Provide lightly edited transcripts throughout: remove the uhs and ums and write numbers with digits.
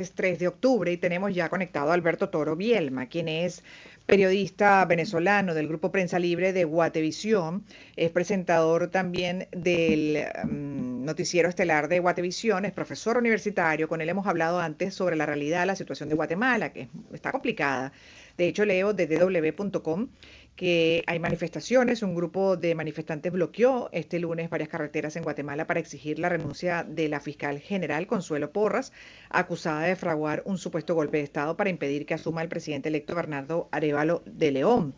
Es 3 de octubre y tenemos ya conectado a Alberto Toro Bielma, quien es periodista venezolano del Grupo Prensa Libre de Guatevisión, es presentador también del noticiero estelar de Guatevisión, es profesor universitario, con él hemos hablado antes sobre la realidad, la situación de Guatemala, que está complicada. De hecho, leo de dw.com que hay manifestaciones, un grupo de manifestantes bloqueó este lunes varias carreteras en Guatemala para exigir la renuncia de la fiscal general Consuelo Porras, acusada de fraguar un supuesto golpe de Estado para impedir que asuma el presidente electo Bernardo Arévalo de León.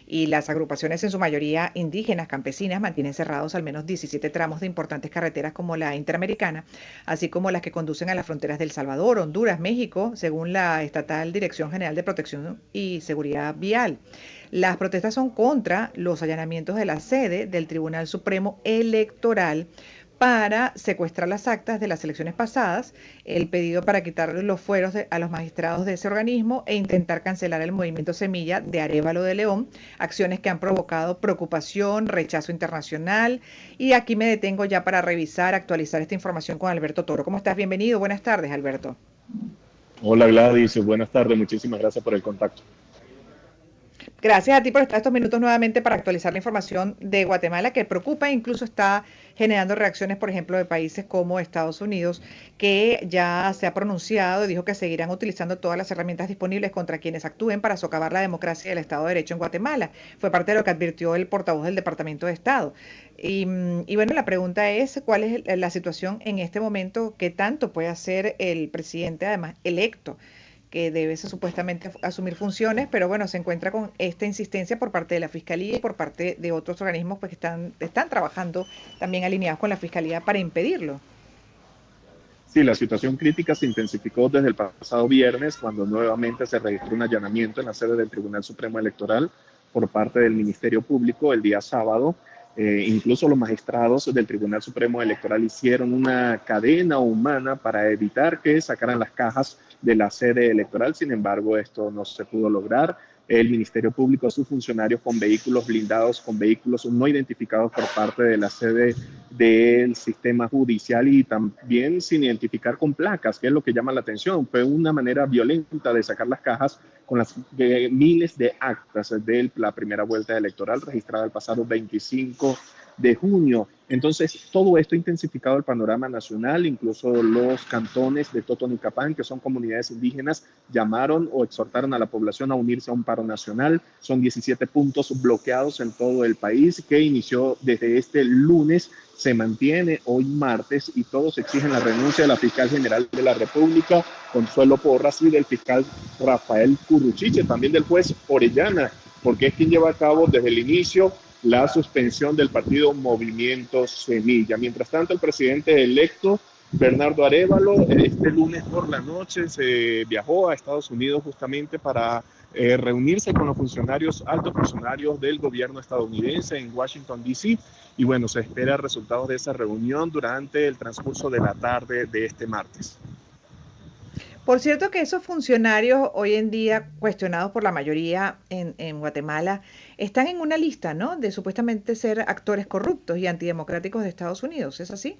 Y las agrupaciones, en su mayoría indígenas, campesinas, mantienen cerrados al menos 17 tramos de importantes carreteras como la Interamericana, así como las que conducen a las fronteras de El Salvador, Honduras, México, según la estatal Dirección General de Protección y Seguridad Vial. Las protestas son contra los allanamientos de la sede del Tribunal Supremo Electoral para secuestrar las actas de las elecciones pasadas, el pedido para quitar los fueros a los magistrados de ese organismo e intentar cancelar el movimiento Semilla de Arévalo de León, acciones que han provocado preocupación, rechazo internacional. Y aquí me detengo ya para revisar, actualizar esta información con Alberto Toro. ¿Cómo estás? Bienvenido. Buenas tardes, Alberto. Hola Gladys, buenas tardes, muchísimas gracias por el contacto. Gracias a ti por estar estos minutos nuevamente para actualizar la información de Guatemala, que preocupa e incluso está generando reacciones, por ejemplo, de países como Estados Unidos, que ya se ha pronunciado y dijo que seguirán utilizando todas las herramientas disponibles contra quienes actúen para socavar la democracia y el Estado de Derecho en Guatemala. Fue parte de lo que advirtió el portavoz del Departamento de Estado. Y bueno, la pregunta es, ¿cuál es la situación en este momento? ¿Qué tanto puede hacer el presidente, además electo, que debe supuestamente asumir funciones, pero bueno, se encuentra con esta insistencia por parte de la Fiscalía y por parte de otros organismos pues, que están trabajando también alineados con la Fiscalía para impedirlo? Sí, la situación crítica se intensificó desde el pasado viernes, cuando nuevamente se registró un allanamiento en la sede del Tribunal Supremo Electoral por parte del Ministerio Público el día sábado. Incluso los magistrados del Tribunal Supremo Electoral hicieron una cadena humana para evitar que sacaran las cajas de la sede electoral. Sin embargo, esto no se pudo lograr. El Ministerio Público, sus funcionarios con vehículos blindados, con vehículos no identificados por parte de la sede del sistema judicial y también sin identificar con placas, que es lo que llama la atención. Fue una manera violenta de sacar las cajas con las miles de actas de la primera vuelta electoral registrada el pasado 25 de junio. Entonces, todo esto ha intensificado el panorama nacional, incluso los cantones de Totonicapán, que son comunidades indígenas, llamaron o exhortaron a la población a unirse a un paro nacional. Son 17 puntos bloqueados en todo el país que inició desde este lunes, se mantiene hoy martes y todos exigen la renuncia de la fiscal general de la República, Consuelo Porras, y del fiscal Rafael Curruchiche, también del juez Orellana, porque es quien lleva a cabo desde el inicio la suspensión del partido Movimiento Semilla. Mientras tanto, el presidente electo Bernardo Arévalo este lunes por la noche se viajó a Estados Unidos justamente para reunirse con los funcionarios, altos funcionarios del gobierno estadounidense en Washington, D.C. Y bueno, se espera resultados de esa reunión durante el transcurso de la tarde de este martes. Por cierto que esos funcionarios hoy en día cuestionados por la mayoría en Guatemala están en una lista, ¿no? De supuestamente ser actores corruptos y antidemocráticos de Estados Unidos, ¿es así?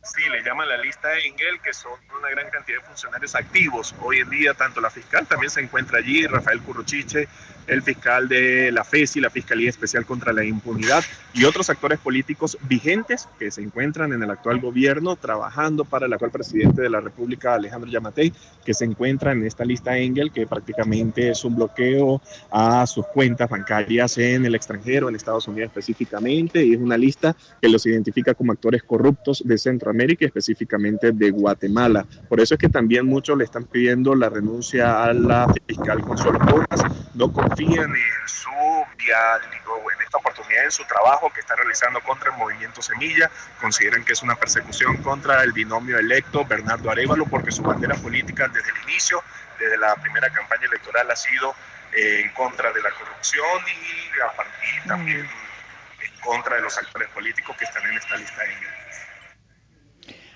Sí, le llaman la lista Engel, que son una gran cantidad de funcionarios activos. Hoy en día, tanto la fiscal también se encuentra allí, Rafael Curruchiche, el fiscal de la FESI, la Fiscalía Especial contra la Impunidad, y otros actores políticos vigentes que se encuentran en el actual gobierno, trabajando para el actual presidente de la República, Alejandro Yamatei, que se encuentra en esta lista Engel, que prácticamente es un bloqueo a sus cuentas bancarias en el extranjero, en Estados Unidos específicamente, y es una lista que los identifica como actores corruptos de Centroamérica, específicamente de Guatemala. Por eso es que también muchos le están pidiendo la renuncia a la fiscal Consuelo Porras. No confían en su diálogo, en esta oportunidad, en su trabajo que está realizando contra el movimiento Semilla. Consideran que es una persecución contra el binomio electo Bernardo Arévalo, porque su bandera política desde el inicio, desde la primera campaña electoral, ha sido en contra de la corrupción y a partir también en contra de los actores políticos que están en esta lista.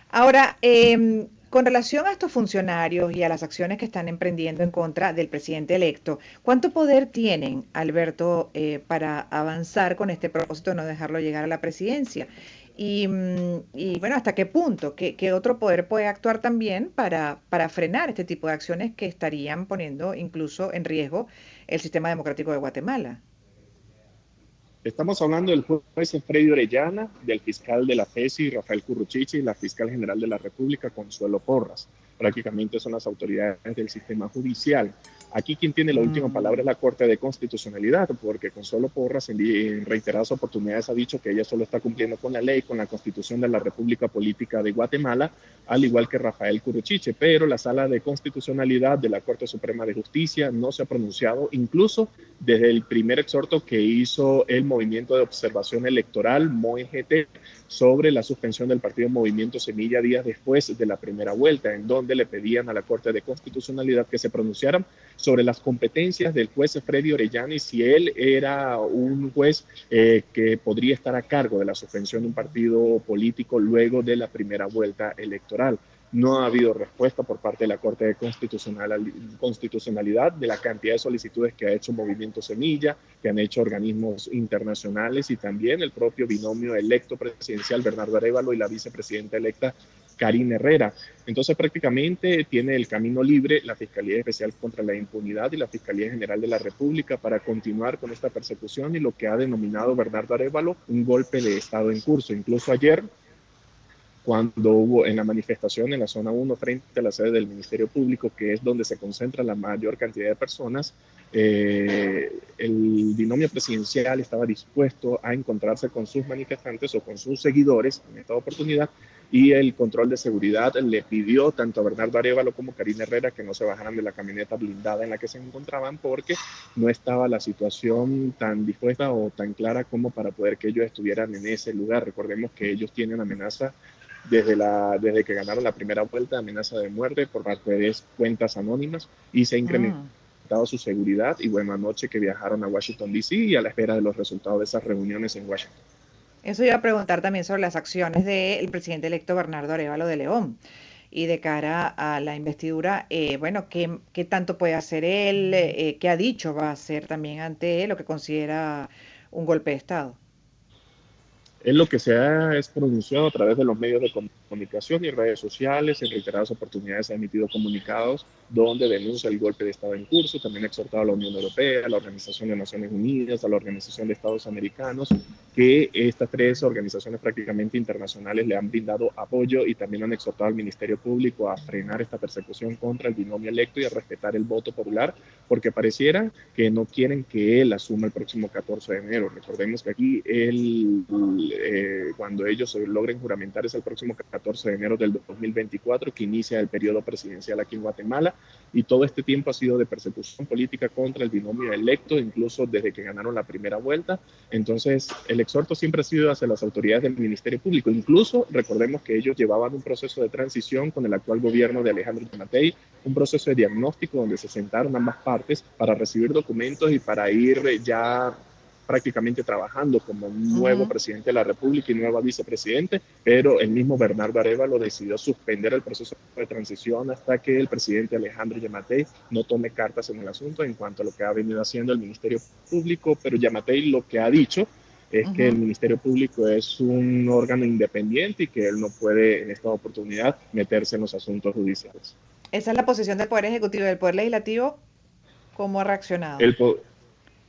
Ahora, con relación a estos funcionarios y a las acciones que están emprendiendo en contra del presidente electo, ¿cuánto poder tienen, Alberto, para avanzar con este propósito de no dejarlo llegar a la presidencia? Y bueno, ¿hasta qué punto? ¿Qué otro poder puede actuar también para frenar este tipo de acciones que estarían poniendo incluso en riesgo el sistema democrático de Guatemala? Estamos hablando del juez Freddy Orellana, del fiscal de la FESI, Rafael Curruchiche, y la fiscal general de la República, Consuelo Porras. Prácticamente son las autoridades del sistema judicial. Aquí quien tiene la última palabra es Mm, la Corte de Constitucionalidad, porque Consuelo Porras en reiteradas oportunidades ha dicho que ella solo está cumpliendo con la ley, con la Constitución de la República Política de Guatemala, al igual que Rafael Curruchiche, pero la Sala de Constitucionalidad de la Corte Suprema de Justicia no se ha pronunciado, incluso desde el primer exhorto que hizo el Movimiento de Observación Electoral, MOEGT, sobre la suspensión del partido Movimiento Semilla días después de la primera vuelta, en donde le pedían a la Corte de Constitucionalidad que se pronunciaran sobre las competencias del juez Freddy Orellana y si él era un juez que podría estar a cargo de la suspensión de un partido político luego de la primera vuelta electoral. No ha habido respuesta por parte de la Corte de Constitucionalidad de la cantidad de solicitudes que ha hecho Movimiento Semilla, que han hecho organismos internacionales y también el propio binomio electo presidencial Bernardo Arévalo y la vicepresidenta electa Karine Herrera. Entonces prácticamente tiene el camino libre la Fiscalía Especial contra la Impunidad y la Fiscalía General de la República para continuar con esta persecución y lo que ha denominado Bernardo Arévalo un golpe de Estado en curso. Incluso ayer cuando hubo en la manifestación en la zona 1 frente a la sede del Ministerio Público, que es donde se concentra la mayor cantidad de personas, el binomio presidencial estaba dispuesto a encontrarse con sus manifestantes o con sus seguidores en esta oportunidad y el control de seguridad le pidió tanto a Bernardo Arévalo como a Karine Herrera que no se bajaran de la camioneta blindada en la que se encontraban porque no estaba la situación tan dispuesta o tan clara como para poder que ellos estuvieran en ese lugar. Recordemos que ellos tienen amenaza desde que ganaron la primera vuelta, amenaza de muerte por varias cuentas anónimas y se ha mm. incrementado su seguridad. Y bueno, anoche que viajaron a Washington, D.C. y a la espera de los resultados de esas reuniones en Washington. Eso iba a preguntar también sobre las acciones del presidente electo Bernardo Arévalo de León y de cara a la investidura, bueno, ¿qué tanto puede hacer él? ¿Qué ha dicho va a hacer también ante lo que considera un golpe de Estado? Es lo que se ha es pronunciado a través de los medios de comunicación y redes sociales. En reiteradas oportunidades ha emitido comunicados donde denuncia el golpe de Estado en curso. También ha exhortado a la Unión Europea, a la Organización de Naciones Unidas, a la Organización de Estados Americanos, que estas tres organizaciones prácticamente internacionales le han brindado apoyo y también han exhortado al Ministerio Público a frenar esta persecución contra el binomio electo y a respetar el voto popular, porque pareciera que no quieren que él asuma el próximo 14 de enero. Recordemos que aquí cuando ellos logren juramentar es el próximo 14 de enero del 2024, que inicia el periodo presidencial aquí en Guatemala, y todo este tiempo ha sido de persecución política contra el binomio electo, incluso desde que ganaron la primera vuelta. Entonces, el exhorto siempre ha sido hacia las autoridades del Ministerio Público. Incluso recordemos que ellos llevaban un proceso de transición con el actual gobierno de Alejandro Yamatei, un proceso de diagnóstico donde se sentaron ambas partes para recibir documentos y para ir ya prácticamente trabajando como nuevo Ujú. presidente de la República y nueva vicepresidente, pero el mismo Bernardo Arévalo decidió suspender el proceso de transición hasta que el presidente Alejandro Yamatei no tome cartas en el asunto en cuanto a lo que ha venido haciendo el Ministerio Público, pero Yamatei lo que ha dicho es que el Ujú. Ministerio Público es un órgano independiente y que él no puede en esta oportunidad meterse en los asuntos judiciales. Esa es la posición del Poder Ejecutivo y del Poder Legislativo. ¿Cómo ha reaccionado? El,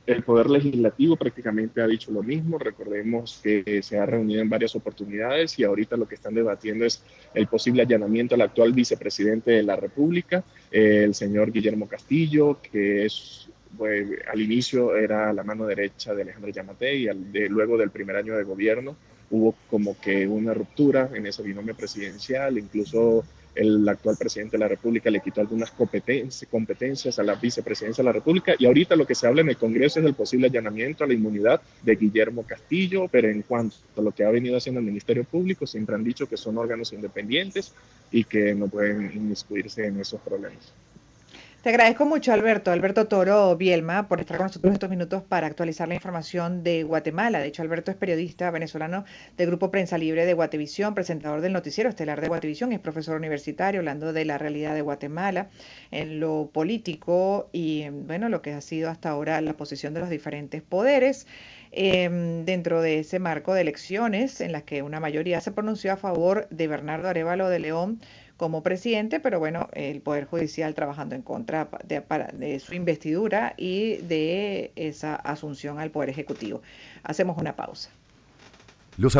el Poder Legislativo prácticamente ha dicho lo mismo. Recordemos que se ha reunido en varias oportunidades y ahorita lo que están debatiendo es el posible allanamiento al actual vicepresidente de la República, el señor Guillermo Castillo, que es, pues, al inicio era la mano derecha de Alejandro Yamatei y luego del primer año de gobierno hubo como que una ruptura en ese binomio presidencial, incluso el actual presidente de la República le quitó algunas competencias a la vicepresidencia de la República y ahorita lo que se habla en el Congreso es del posible allanamiento a la inmunidad de Guillermo Castillo, pero en cuanto a lo que ha venido haciendo el Ministerio Público, siempre han dicho que son órganos independientes y que no pueden inmiscuirse en esos problemas. Te agradezco mucho, Alberto, Alberto Toro Bielma, por estar con nosotros estos minutos para actualizar la información de Guatemala. De hecho, Alberto es periodista venezolano del Grupo Prensa Libre de Guatevisión, presentador del noticiero estelar de Guatevisión, es profesor universitario hablando de la realidad de Guatemala en lo político y, bueno, lo que ha sido hasta ahora la posición de los diferentes poderes. dentro de ese marco de elecciones en las que una mayoría se pronunció a favor de Bernardo Arévalo de León como presidente, pero bueno, el Poder Judicial trabajando en contra de su investidura y de esa asunción al Poder Ejecutivo. Hacemos una pausa. Los